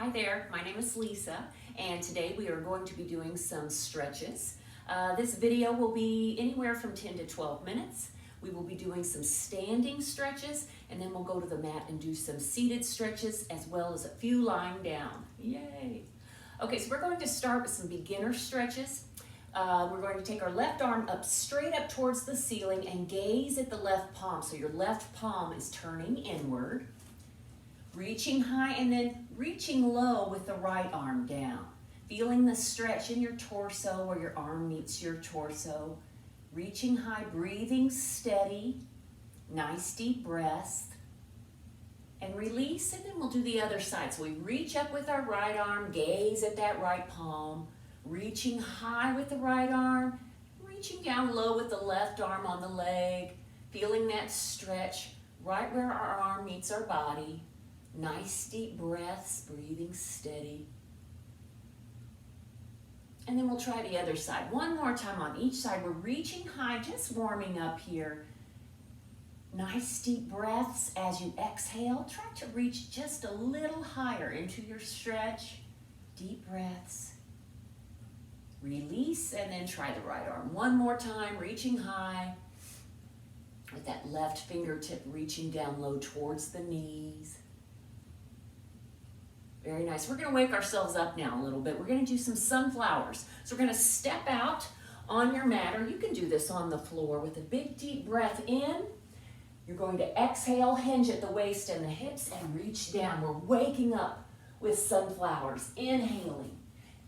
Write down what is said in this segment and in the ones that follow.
Hi there, my name is Lisa, and today we are going to be doing some stretches. This video will be anywhere from 10 to 12 minutes. We will be doing some standing stretches, and then we'll go to the mat and do some seated stretches, as well as a few lying down. Yay! Okay, so we're going to start with some beginner stretches. We're going to take our left arm up straight up towards the ceiling and gaze at the left palm. So your left palm is turning inward. Reaching high and then reaching low with the right arm down. Feeling the stretch in your torso where your arm meets your torso. Reaching high, breathing steady. Nice deep breaths. And release, and then we'll do the other side. So we reach up with our right arm, gaze at that right palm. Reaching high with the right arm. Reaching down low with the left arm on the leg. Feeling that stretch right where our arm meets our body. Nice deep breaths, breathing steady. And then we'll try the other side. One more time on each side. We're reaching high, just warming up here. Nice deep breaths as you exhale. Try to reach just a little higher into your stretch. Deep breaths. Release and then try the right arm. One more time, reaching high. With that left fingertip reaching down low towards the knees. Very nice. We're going to wake ourselves up now a little bit. We're going to do some sunflowers. So we're going to step out on your mat, or you can do this on the floor with a big deep breath in. You're going to exhale, hinge at the waist and the hips, and reach down. We're waking up with sunflowers. Inhaling,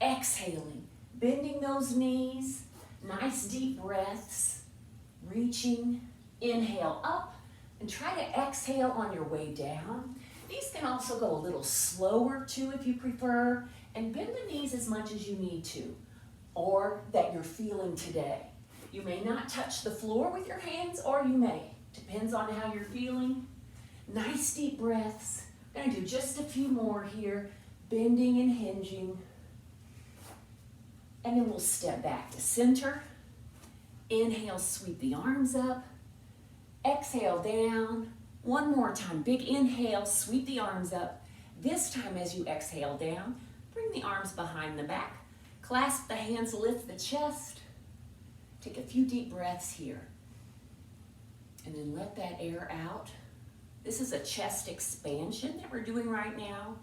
exhaling, bending those knees. Nice deep breaths. Reaching, inhale up, and try to exhale on your way down. These can also go a little slower too if you prefer, and bend the knees as much as you need to, or that you're feeling today. You may not touch the floor with your hands, or you may. Depends on how you're feeling. Nice deep breaths. I'm going to do just a few more here, bending and hinging. And then we'll step back to center. Inhale, sweep the arms up. Exhale down. One more time, big inhale, sweep the arms up. This time as you exhale down, bring the arms behind the back. Clasp the hands, lift the chest. Take a few deep breaths here. And then let that air out. This is a chest expansion that we're doing right now.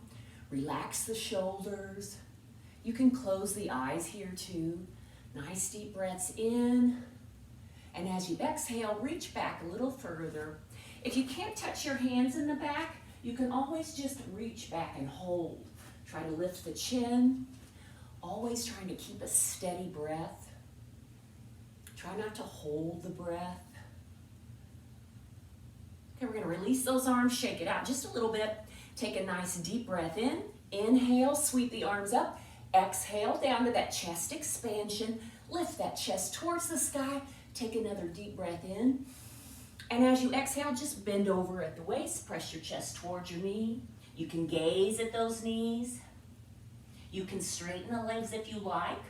Relax the shoulders. You can close the eyes here too. Nice deep breaths in. And as you exhale, reach back a little further. If you can't touch your hands in the back, you can always just reach back and hold. Try to lift the chin. Always trying to keep a steady breath. Try not to hold the breath. Okay, we're going to release those arms, shake it out just a little bit. Take a nice deep breath in. Inhale, sweep the arms up. Exhale down to that chest expansion. Lift that chest towards the sky. Take another deep breath in. And as you exhale, just bend over at the waist. Press your chest towards your knee. You can gaze at those knees. You can straighten the legs if you like,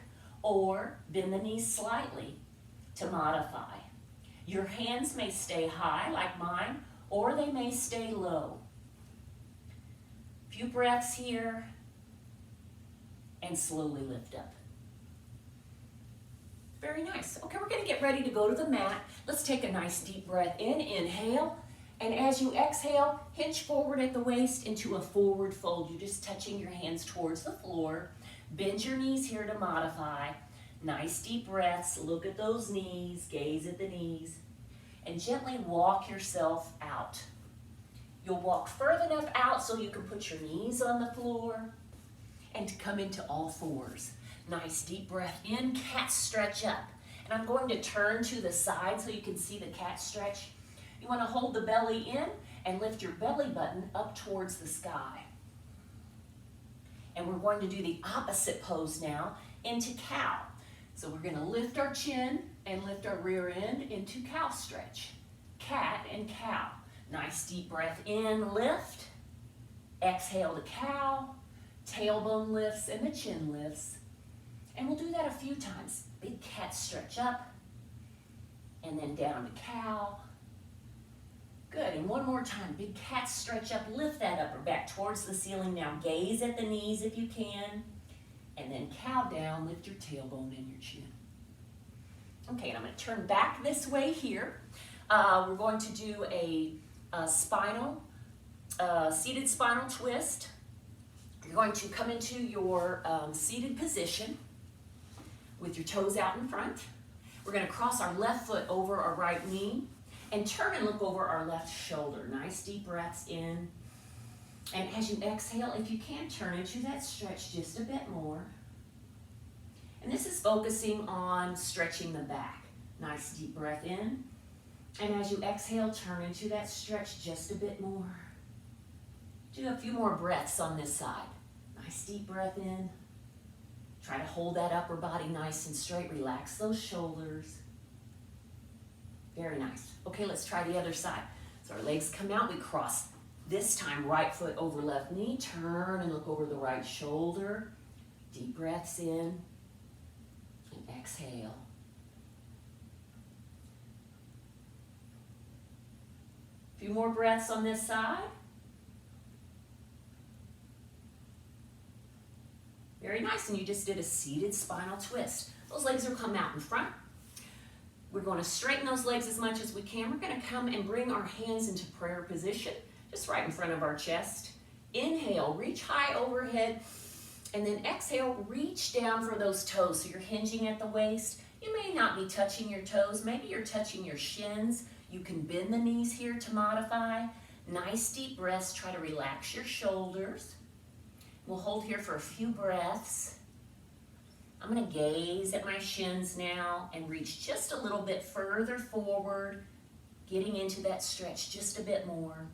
or bend the knees slightly to modify. Your hands may stay high like mine, or they may stay low. A few breaths here, and slowly lift up. Very nice. Okay, we're going to get ready to go to the mat. Let's take a nice deep breath in. Inhale. And as you exhale, hinge forward at the waist into a forward fold. You're just touching your hands towards the floor. Bend your knees here to modify. Nice deep breaths. Look at those knees. Gaze at the knees. And gently walk yourself out. You'll walk further enough out so you can put your knees on the floor and to come into all fours. Nice deep breath in, cat stretch up. And I'm going to turn to the side so you can see the cat stretch. You want to hold the belly in and lift your belly button up towards the sky. And we're going to do the opposite pose now into cow. So we're going to lift our chin and lift our rear end into cow stretch. Cat and cow. Nice deep breath in, lift. Exhale to cow. Tailbone lifts and the chin lifts. And we'll do that a few times. Big cat stretch up, and then down to cow, Good, and one more time, big cat stretch up, lift that upper back towards the ceiling. Now gaze at the knees if you can, and then cow down, lift your tailbone and your chin. Okay, and I'm going to turn back this way here. We're going to do a spinal, seated spinal twist. You're going to come into your seated position with your toes out in front. We're going to cross our left foot over our right knee and turn and look over our left shoulder. Nice deep breaths in. And as you exhale, if you can, turn into that stretch just a bit more. And this is focusing on stretching the back. Nice deep breath in. And as you exhale, turn into that stretch just a bit more. Do a few more breaths on this side. Nice deep breath in. Try to hold that upper body nice and straight. Relax those shoulders. Very nice. Okay, let's try the other side. So our legs come out, we cross. This time, right foot over left knee. Turn and look over the right shoulder. Deep breaths in. And exhale. A few more breaths on this side. Very nice, and you just did a seated spinal twist. Those legs will come out in front. We're going to straighten those legs as much as we can. We're going to come and bring our hands into prayer position, just right in front of our chest. Inhale, reach high overhead, and then exhale, reach down for those toes. So you're hinging at the waist. You may not be touching your toes. Maybe you're touching your shins. You can bend the knees here to modify. Nice deep breaths. Try to relax your shoulders. We'll hold here for a few breaths. I'm going to gaze at my shins now and reach just a little bit further forward, getting into that stretch just a bit more.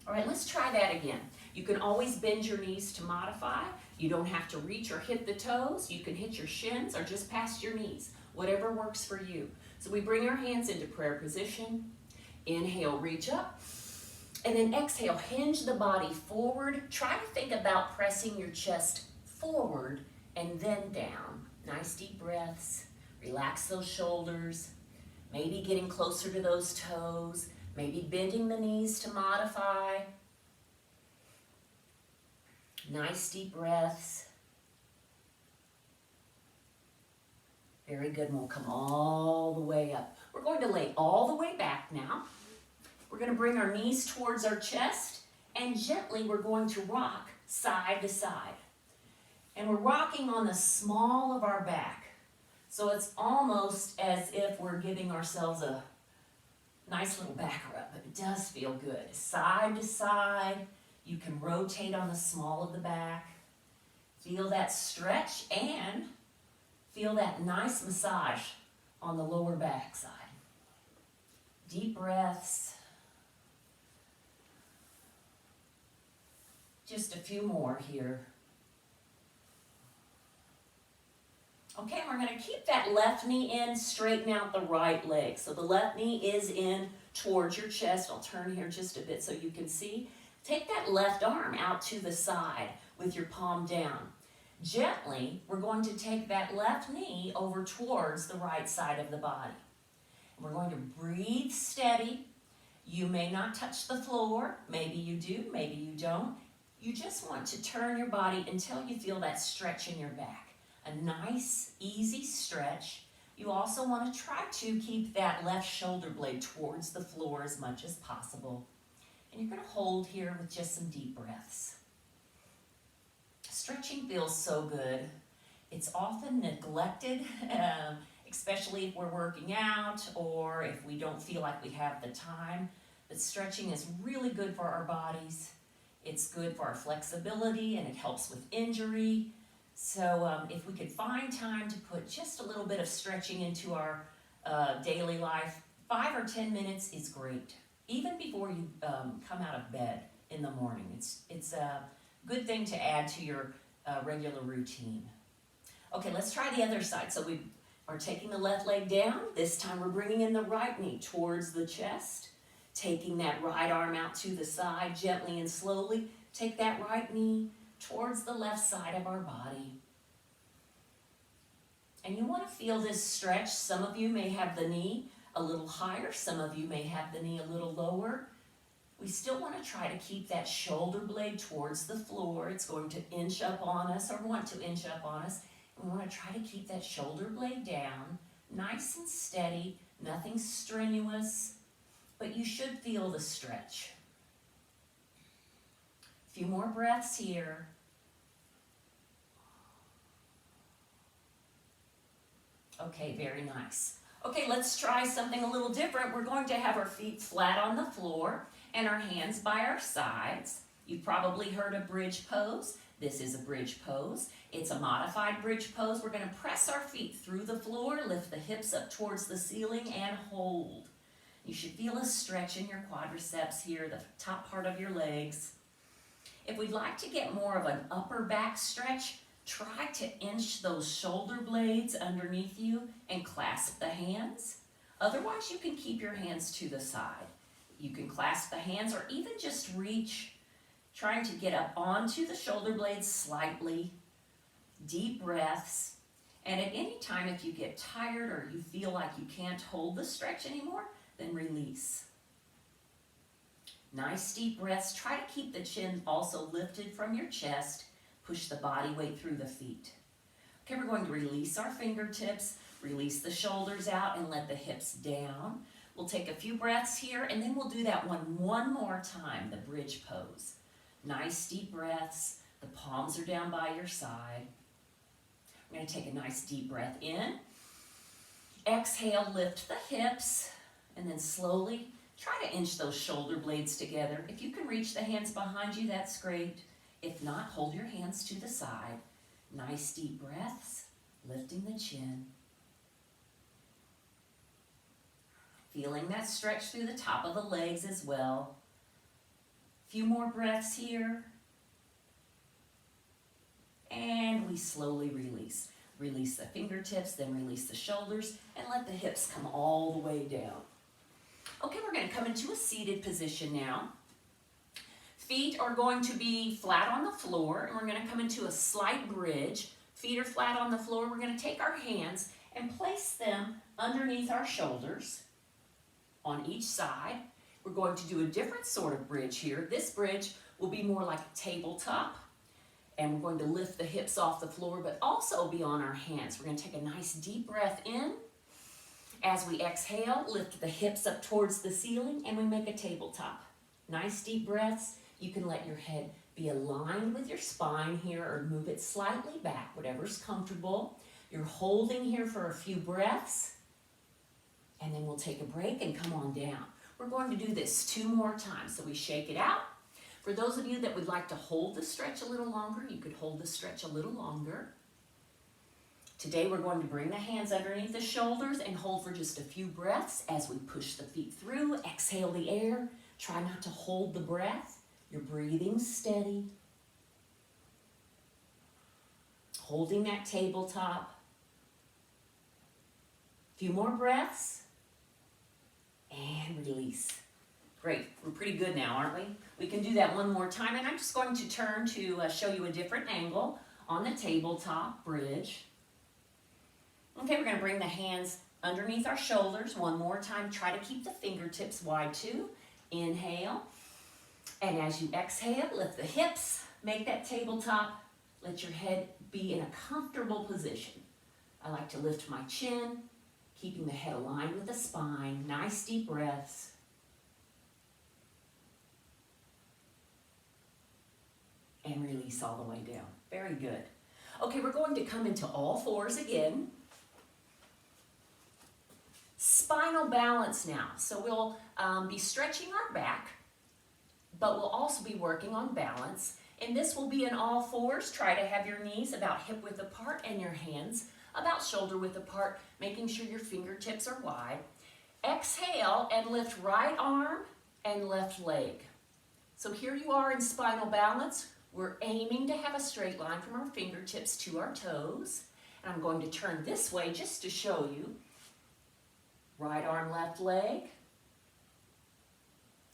All right, let's try that again. You can always bend your knees to modify. You don't have to reach or hit the toes. You can hit your shins or just past your knees, whatever works for you. So we bring our hands into prayer position. Inhale, reach up. And then exhale, hinge the body forward. Try to think about pressing your chest forward and then down. Nice deep breaths. Relax those shoulders. Maybe getting closer to those toes. Maybe bending the knees to modify. Nice deep breaths. Very good, and we'll come all the way up. We're going to lay all the way back now. We're going to bring our knees towards our chest, and gently we're going to rock side to side. And we're rocking on the small of our back. So it's almost as if we're giving ourselves a nice little back rub, but it does feel good. Side to side, you can rotate on the small of the back. Feel that stretch and feel that nice massage on the lower back side. Deep breaths. Just a few more here. Okay, we're going to keep that left knee in, straighten out the right leg. So the left knee is in towards your chest. I'll turn here just a bit so you can see. Take that left arm out to the side with your palm down. Gently, we're going to take that left knee over towards the right side of the body. And we're going to breathe steady. You may not touch the floor. Maybe you do, maybe you don't. You just want to turn your body until you feel that stretch in your back. A nice, easy stretch. You also want to try to keep that left shoulder blade towards the floor as much as possible. And you're going to hold here with just some deep breaths. Stretching feels so good. It's often neglected, especially if we're working out or if we don't feel like we have the time. But stretching is really good for our bodies. It's good for our flexibility and it helps with injury. So if we could find time to put just a little bit of stretching into our daily life, 5 or 10 minutes is great. Even before you come out of bed in the morning. It's a good thing to add to your regular routine. Okay, let's try the other side. So we are taking the left leg down. This time we're bringing in the right knee towards the chest. Taking that right arm out to the side gently and slowly. Take that right knee towards the left side of our body. And you want to feel this stretch. Some of you may have the knee a little higher. Some of you may have the knee a little lower. We still want to try to keep that shoulder blade towards the floor. It's going to inch up on us, or want to inch up on us. And we want to try to keep that shoulder blade down, nice and steady, nothing strenuous, but you should feel the stretch. A few more breaths here. Okay, very nice. Okay, let's try something a little different. We're going to have our feet flat on the floor and our hands by our sides. You've probably heard of bridge pose. This is a bridge pose. It's a modified bridge pose. We're going to press our feet through the floor, lift the hips up towards the ceiling, and hold. You should feel a stretch in your quadriceps here, the top part of your legs. If we'd like to get more of an upper back stretch, try to inch those shoulder blades underneath you and clasp the hands. Otherwise, you can keep your hands to the side. You can clasp the hands or even just reach, trying to get up onto the shoulder blades slightly. Deep breaths. And at any time, if you get tired or you feel like you can't hold the stretch anymore, then release. Nice deep breaths. Try to keep the chin also lifted from your chest. Push the body weight through the feet. Okay, we're going to release our fingertips, release the shoulders out, and let the hips down. We'll take a few breaths here, and then we'll do that one more time, the bridge pose. Nice deep breaths. The palms are down by your side. We're going to take a nice deep breath in. Exhale, lift the hips, and then slowly try to inch those shoulder blades together. If you can reach the hands behind you, that's great. If not, hold your hands to the side. Nice deep breaths, lifting the chin. Feeling that stretch through the top of the legs as well. A few more breaths here. And we slowly release. Release the fingertips, then release the shoulders, and let the hips come all the way down. Okay, we're going to come into a seated position now. Feet are going to be flat on the floor, and we're going to come into a slight bridge. Feet are flat on the floor. We're going to take our hands and place them underneath our shoulders on each side. We're going to do a different sort of bridge here. This bridge will be more like a tabletop, and we're going to lift the hips off the floor, but also be on our hands. We're going to take a nice deep breath in. As we exhale, lift the hips up towards the ceiling, and we make a tabletop. Nice deep breaths. You can let your head be aligned with your spine here or move it slightly back, whatever's comfortable. You're holding here for a few breaths, and then we'll take a break and come on down. We're going to do this 2 more times, so we shake it out. For those of you that would like to hold the stretch a little longer, you could hold the stretch a little longer. Today we're going to bring the hands underneath the shoulders and hold for just a few breaths as we push the feet through. Exhale the air. Try not to hold the breath. You're breathing steady. Holding that tabletop. A few more breaths. And release. Great. We're pretty good now, aren't we? We can do that 1 more time. And I'm just going to turn to show you a different angle on the tabletop bridge. Okay, we're going to bring the hands underneath our shoulders 1 more time. Try to keep the fingertips wide too. Inhale. And as you exhale, lift the hips, make that tabletop, let your head be in a comfortable position. I like to lift my chin, keeping the head aligned with the spine. Nice deep breaths. And release all the way down. Very good. Okay, we're going to come into all fours again. Spinal balance now. So we'll be stretching our back, but we'll also be working on balance. And this will be in all fours. Try to have your knees about hip width apart and your hands about shoulder width apart, making sure your fingertips are wide. Exhale and lift right arm and left leg. So here you are in spinal balance. We're aiming to have a straight line from our fingertips to our toes. And I'm going to turn this way just to show you. Right arm, left leg.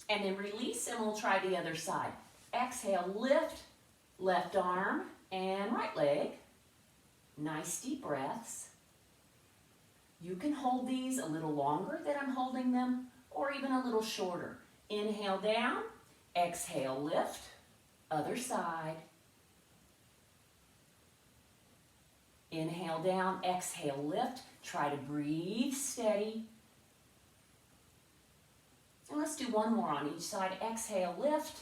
And then release, and we'll try the other side. Exhale, lift, left arm and right leg. Nice deep breaths. You can hold these a little longer than I'm holding them, or even a little shorter. Inhale down, exhale, lift, other side. Inhale down, exhale, lift. Try to breathe steady. And let's do one more on each side. Exhale, lift.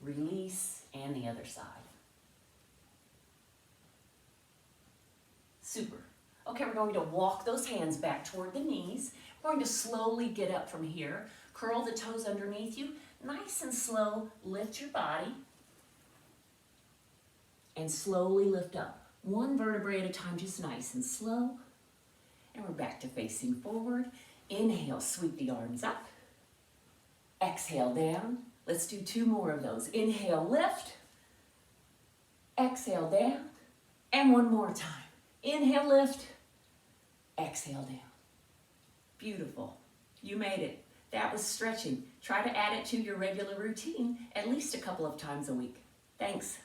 Release, and the other side. Super. Okay, we're going to walk those hands back toward the knees. We're going to slowly get up from here. Curl the toes underneath you. Nice and slow, lift your body. And slowly lift up. One vertebrae at a time, just nice and slow. And we're back to facing forward. Inhale, sweep the arms up. Exhale, down. Let's do two more of those. Inhale, lift. Exhale, down. And one more time. Inhale, lift. Exhale, down. Beautiful. You made it. That was stretching. Try to add it to your regular routine at least a couple of times a week. Thanks.